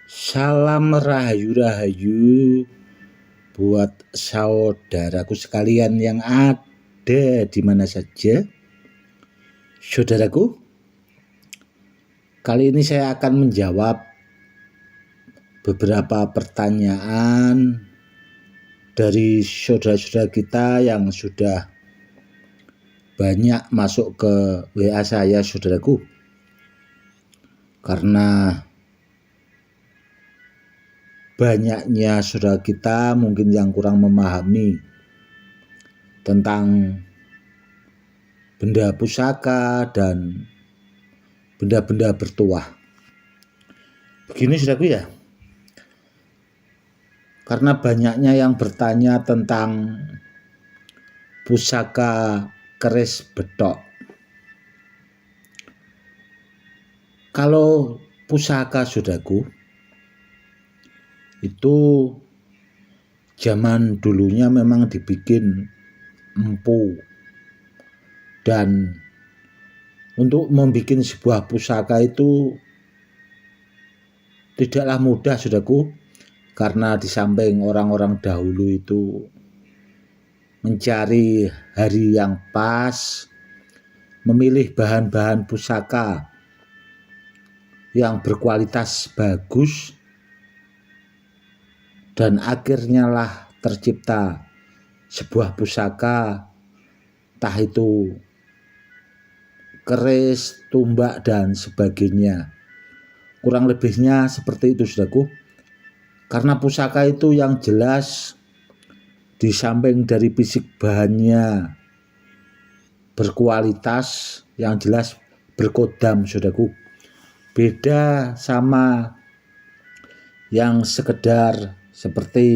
Salam rahayu-rahayu buat saudaraku sekalian yang ada di mana saja. Saudaraku, kali ini saya akan menjawab beberapa pertanyaan dari saudara-saudara kita yang sudah banyak masuk ke WA saya, saudaraku. Karena banyaknya saudara kita mungkin yang kurang memahami tentang benda pusaka dan benda-benda bertuah. Begini saudaraku ya, karena banyaknya yang bertanya tentang pusaka keris betok. Kalau pusaka saudaraku, itu zaman dulunya memang dibikin empu, dan untuk membuat sebuah pusaka itu tidaklah mudah saudaraku, karena di samping orang-orang dahulu itu mencari hari yang pas, memilih bahan-bahan pusaka yang berkualitas bagus, dan akhirnya lah tercipta sebuah pusaka, entah itu keris, tumbak, dan sebagainya. Kurang lebihnya seperti itu saudaraku. Karena pusaka itu yang jelas di samping dari fisik bahannya berkualitas, yang jelas berkodam saudaraku. Beda sama yang sekedar seperti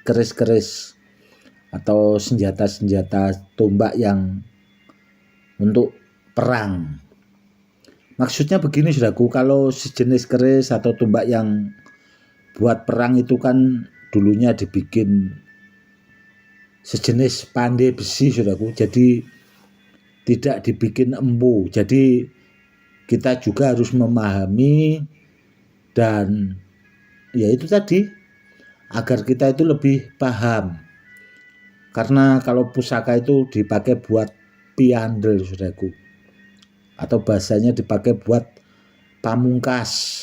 keris-keris atau senjata-senjata tombak yang untuk perang. Maksudnya begini saudaraku, kalau sejenis keris atau tombak yang buat perang itu kan dulunya dibikin sejenis pandai besi saudaraku, jadi tidak dibikin empu. Jadi kita juga harus memahami, dan ya itu tadi, agar kita itu lebih paham. Karena kalau pusaka itu dipakai buat piandel saudaraku, atau bahasanya dipakai buat pamungkas.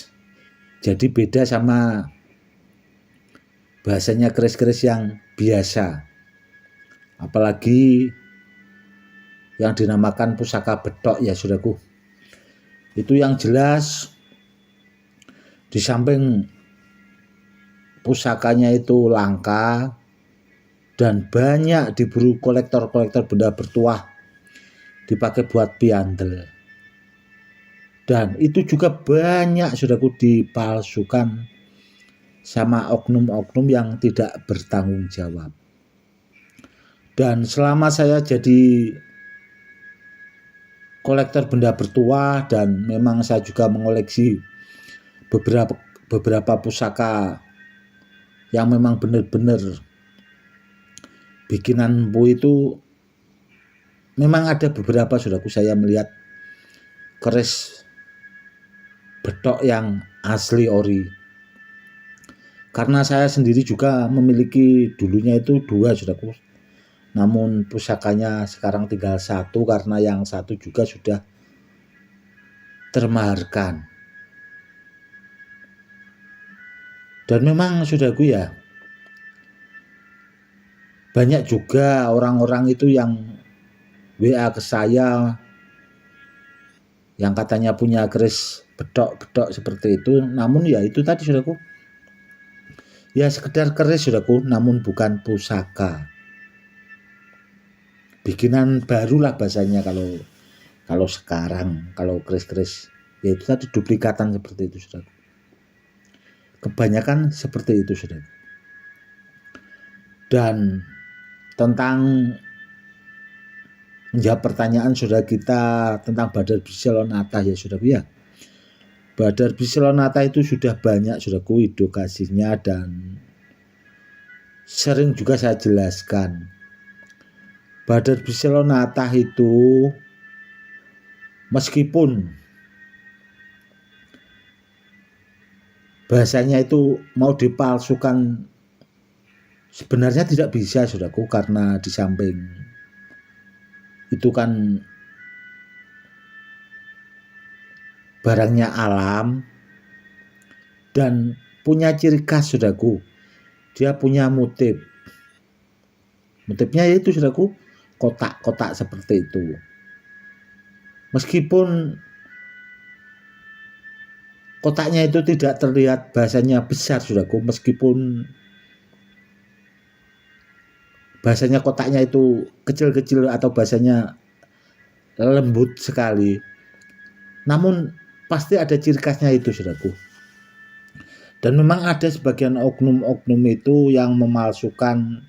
Jadi beda sama bahasanya keris-keris yang biasa. Apalagi yang dinamakan pusaka betok ya saudaraku. Itu yang jelas di samping pusakanya itu langka dan banyak diburu kolektor-kolektor benda bertuah, dipakai buat piandel. Dan itu juga banyak saudaraku dipalsukan sama oknum-oknum yang tidak bertanggung jawab. Dan selama saya jadi kolektor benda bertuah, dan memang saya juga mengoleksi beberapa pusaka yang memang benar-benar bikinan empu itu, memang ada beberapa saudaraku saya melihat keris betok yang asli ori. Karena saya sendiri juga memiliki dulunya itu 2 saudaraku, namun pusakanya sekarang tinggal 1 karena yang 1 juga sudah termaharkan. Dan memang saudaraku ya, banyak juga orang-orang itu yang WA ke saya yang katanya punya keris bedok-bedok seperti itu, namun ya itu tadi saudaraku, ya sekedar keris saudaraku, namun bukan pusaka. Bikinan baru lah bahasanya kalau sekarang, kalau keris-keris ya itu tadi duplikatan seperti itu saudaraku. Kebanyakan seperti itu saudara. Dan tentang menjawab pertanyaan saudara kita tentang Badar Biselonata ya saudara ya. Badar Biselonata itu sudah banyak saudaraku edukasinya, dan sering juga saya jelaskan. Badar Biselonata itu meskipun bahasanya itu mau dipalsukan sebenarnya tidak bisa saudaraku, karena di samping itu kan barangnya alam dan punya ciri khas saudaraku, dia punya motifnya yaitu saudaraku kotak-kotak seperti itu. Meskipun kotaknya itu tidak terlihat bahasanya besar saudaraku, meskipun bahasanya kotaknya itu kecil-kecil atau bahasanya lembut sekali, namun pasti ada ciri khasnya itu saudaraku. Dan memang ada sebagian oknum-oknum itu yang memalsukan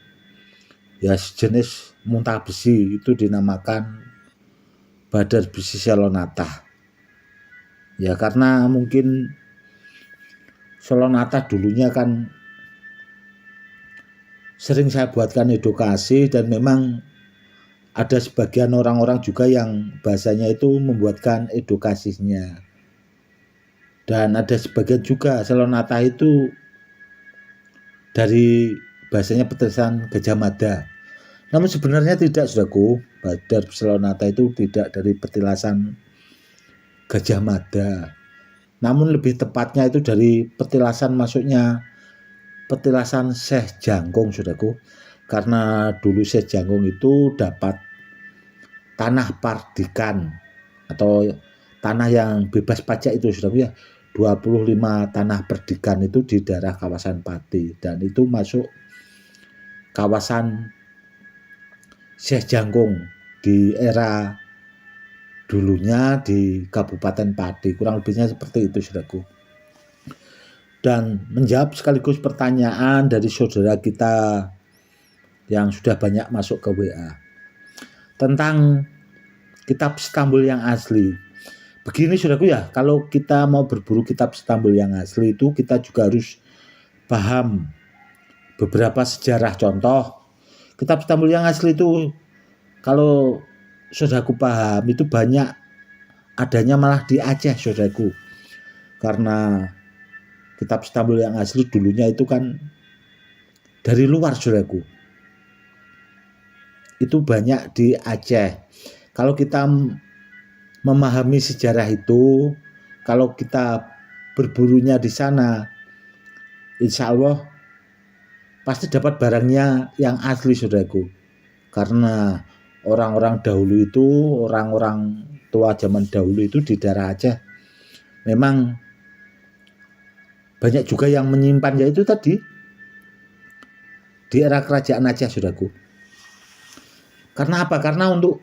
ya sejenis muntah besi, itu dinamakan badar besi selonata. Ya karena mungkin selonata dulunya kan sering saya buatkan edukasi, dan memang ada sebagian orang-orang juga yang bahasanya itu membuatkan edukasinya. Dan ada sebagian juga selonata itu dari bahasanya petilasan Gajah Mada. Namun sebenarnya tidak saudaraku, badar selonata itu tidak dari petilasan Gajah Mada, namun lebih tepatnya itu dari petilasan, masuknya petilasan Syekh Jangkung saudaraku. Karena dulu Syekh Jangkung itu dapat tanah pardikan atau tanah yang bebas pajak itu saudaraku ya, 25 tanah perdikan itu di daerah kawasan Pati, dan itu masuk kawasan Syekh Jangkung di era dulunya di Kabupaten Pati, kurang lebihnya seperti itu saudaraku. Dan menjawab sekaligus pertanyaan dari saudara kita yang sudah banyak masuk ke WA tentang kitab Stambul yang asli. Begini saudaraku ya, kalau kita mau berburu kitab Stambul yang asli itu kita juga harus paham beberapa sejarah. Contoh, kitab Stambul yang asli itu kalau saudaraku paham itu banyak adanya malah di Aceh saudaraku. Karena kitab Stambul yang asli dulunya itu kan dari luar saudaraku, itu banyak di Aceh. Kalau kita memahami sejarah itu, kalau kita berburunya di sana, insya Allah pasti dapat barangnya yang asli saudaraku. Karena orang-orang dahulu itu, orang-orang tua zaman dahulu itu di daerah Aceh memang banyak juga yang menyimpan, yaitu tadi di era kerajaan Aceh saudaraku. Karena apa? Karena untuk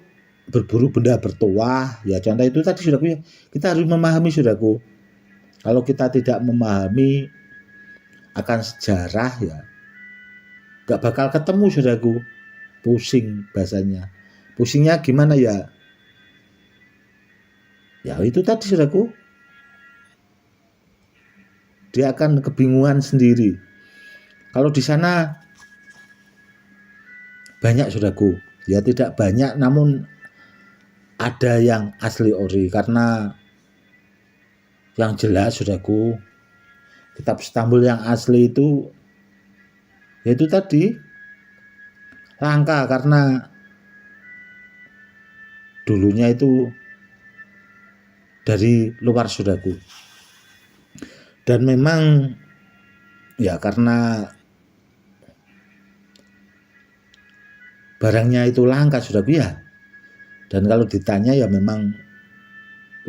berburu benda bertuah ya, contoh itu tadi saudaraku ya, kita harus memahami saudaraku. Kalau kita tidak memahami akan sejarah ya gak bakal ketemu saudaraku, pusing bahasanya. Pusingnya gimana ya? Ya itu tadi saudaraku, dia akan kebingungan sendiri. Kalau di sana banyak saudaraku, ya tidak banyak namun ada yang asli ori. Karena yang jelas saudaraku, kitab Stambul yang asli itu yaitu tadi langka, karena dulunya itu dari luar saudaraku. Dan memang ya karena barangnya itu langka saudaraku ya, dan kalau ditanya ya memang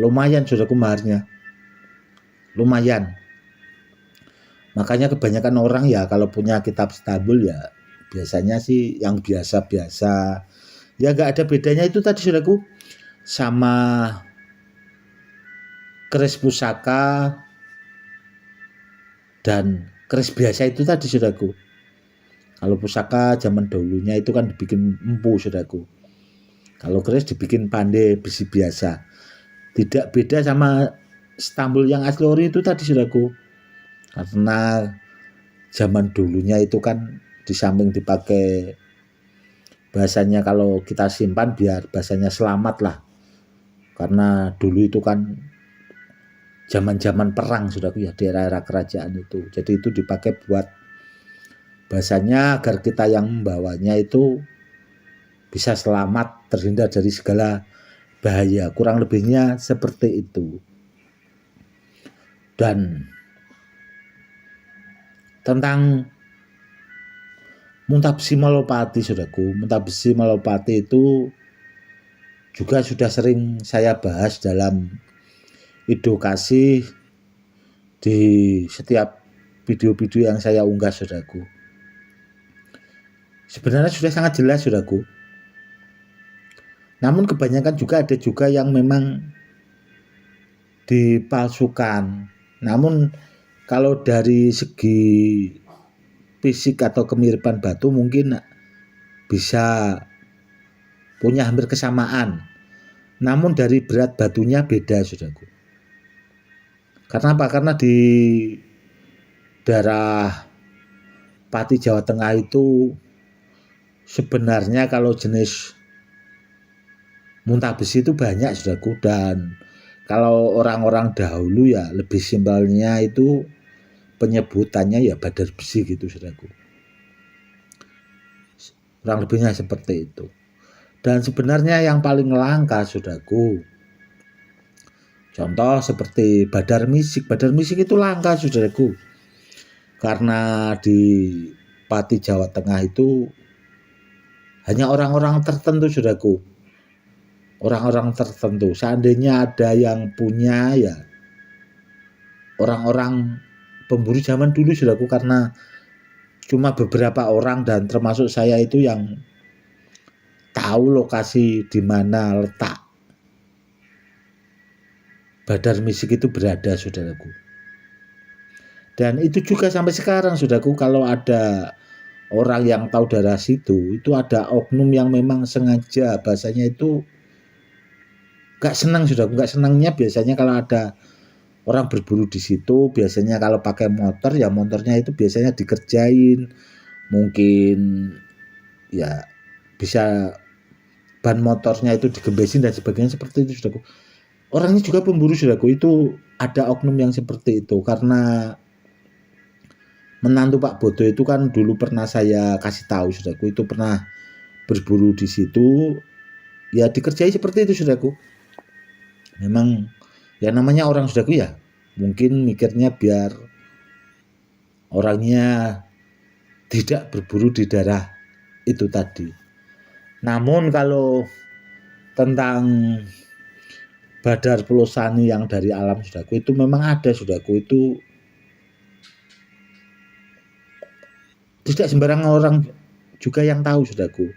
lumayan saudaraku maharnya, lumayan. Makanya kebanyakan orang ya kalau punya kitab Stambul ya biasanya sih yang biasa-biasa, ya gak ada bedanya itu tadi saudaraku sama keris pusaka dan keris biasa itu tadi saudaraku. Kalau pusaka zaman dahulunya itu kan dibikin empu saudaraku, kalau keris dibikin pandai besi biasa. Tidak beda sama Stambul yang asli ori itu tadi saudaraku, karena zaman dulunya itu kan di samping dipakai bahasanya kalau kita simpan biar bahasanya selamat lah, karena dulu itu kan zaman-zaman perang saudaraku ya, di era-era kerajaan itu. Jadi itu dipakai buat bahasanya agar kita yang membawanya itu bisa selamat, terhindar dari segala bahaya. Kurang lebihnya seperti itu. Dan tentang Muntabesi Malopati saudaraku, Muntabesi Malopati itu juga sudah sering saya bahas dalam edukasi di setiap video-video yang saya unggah saudaraku. Sebenarnya sudah sangat jelas saudaraku. Namun kebanyakan juga ada juga yang memang dipalsukan. Namun kalau dari segi fisik atau kemiripan batu mungkin bisa punya hampir kesamaan. Namun dari berat batunya beda saudaraku. Karena apa? Karena di daerah Pati Jawa Tengah itu sebenarnya kalau jenis Muntabesi itu banyak saudaraku, dan kalau orang-orang dahulu ya lebih simpelnya itu penyebutannya ya badar besi gitu saudaraku. Kurang lebihnya seperti itu. Dan sebenarnya yang paling langka saudaraku, contoh seperti badar misik. Badar misik itu langka saudaraku. Karena di Pati Jawa Tengah itu hanya orang-orang tertentu saudaraku. Orang-orang tertentu. Seandainya ada yang punya ya orang-orang pemburu zaman dulu saudaraku, karena cuma beberapa orang dan termasuk saya itu yang tahu lokasi di mana letak badar misik itu berada saudaraku. Dan itu juga sampai sekarang saudaraku, kalau ada orang yang tahu daerah situ, itu ada oknum yang memang sengaja bahasanya itu gak senang saudaraku. Gak senangnya biasanya kalau ada orang berburu di situ, biasanya kalau pakai motor ya motornya itu biasanya dikerjain, mungkin ya bisa ban motornya itu digembesin dan sebagainya seperti itu saudaraku. Orangnya juga pemburu saudaraku, itu ada oknum yang seperti itu. Karena menantu Pak Bodo itu kan dulu pernah saya kasih tahu saudaraku, itu pernah berburu di situ, ya dikerjai seperti itu saudaraku. Memang ya namanya orang saudaraku ya, mungkin mikirnya biar orangnya tidak berburu di daerah itu tadi. Namun kalau tentang badar pelosani yang dari alam saudaraku, itu memang ada saudaraku, itu tidak sembarangan orang juga yang tahu saudaraku.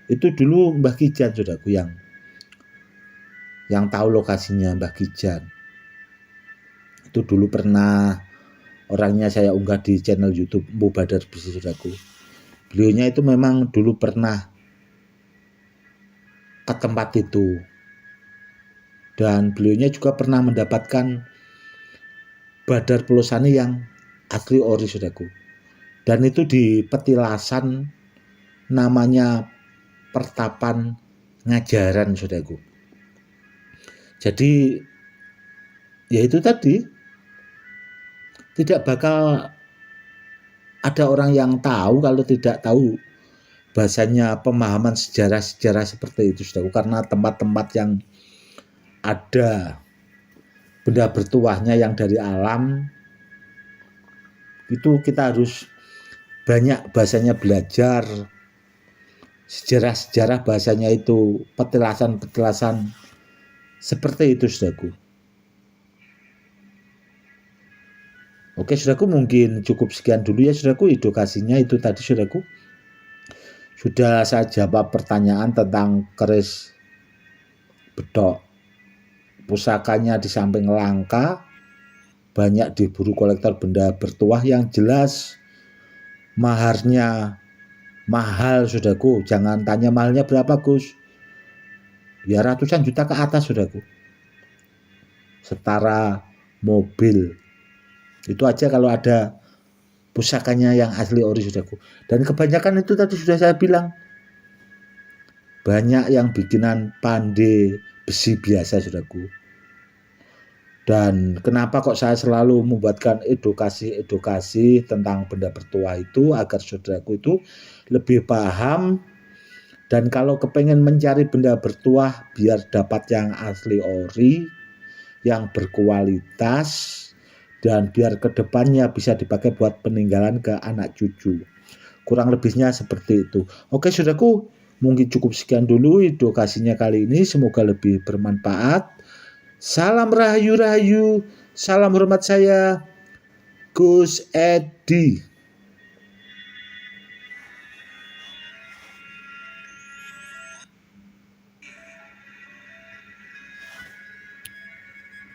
Itu dulu Mbah Kijan saudaraku yang tahu lokasinya. Mbah Kijan itu dulu pernah, orangnya saya unggah di channel YouTube Mpu Badar Besi saudaraku. Beliaunya itu memang dulu pernah ke tempat itu, dan beliaunya juga pernah mendapatkan badar pelosani yang asli ori saudaraku. Dan itu di petilasan namanya Pertapan Ngajaran saudaraku. Jadi ya itu tadi, tidak bakal ada orang yang tahu kalau tidak tahu bahasanya pemahaman sejarah-sejarah seperti itu saudaraku. Karena tempat-tempat yang ada benda bertuahnya yang dari alam itu kita harus banyak bahasanya belajar sejarah-sejarah, bahasanya itu petilasan-petilasan seperti itu saudaraku. Oke saudaraku, mungkin cukup sekian dulu ya saudaraku edukasinya itu tadi saudaraku. Sudah saya jawab pertanyaan tentang keris bedok. Pusakanya di samping langka, banyak diburu kolektor benda bertuah, yang jelas maharnya mahal saudaraku. Jangan tanya mahalnya berapa Gus, ya ratusan juta ke atas saudaraku, setara mobil. Itu aja kalau ada pusakanya yang asli ori saudaraku. Dan kebanyakan itu tadi sudah saya bilang, banyak yang bikinan pandai besi biasa saudaraku. Dan kenapa kok saya selalu membuatkan edukasi tentang benda bertuah itu, agar saudaraku itu lebih paham. Dan kalau kepengen mencari benda bertuah biar dapat yang asli ori, yang berkualitas, dan biar kedepannya bisa dipakai buat peninggalan ke anak cucu. Kurang lebihnya seperti itu. Oke saudaraku, mungkin cukup sekian dulu edukasinya kali ini. Semoga lebih bermanfaat. Salam rahayu-rahayu. Salam hormat saya, Gus Edi.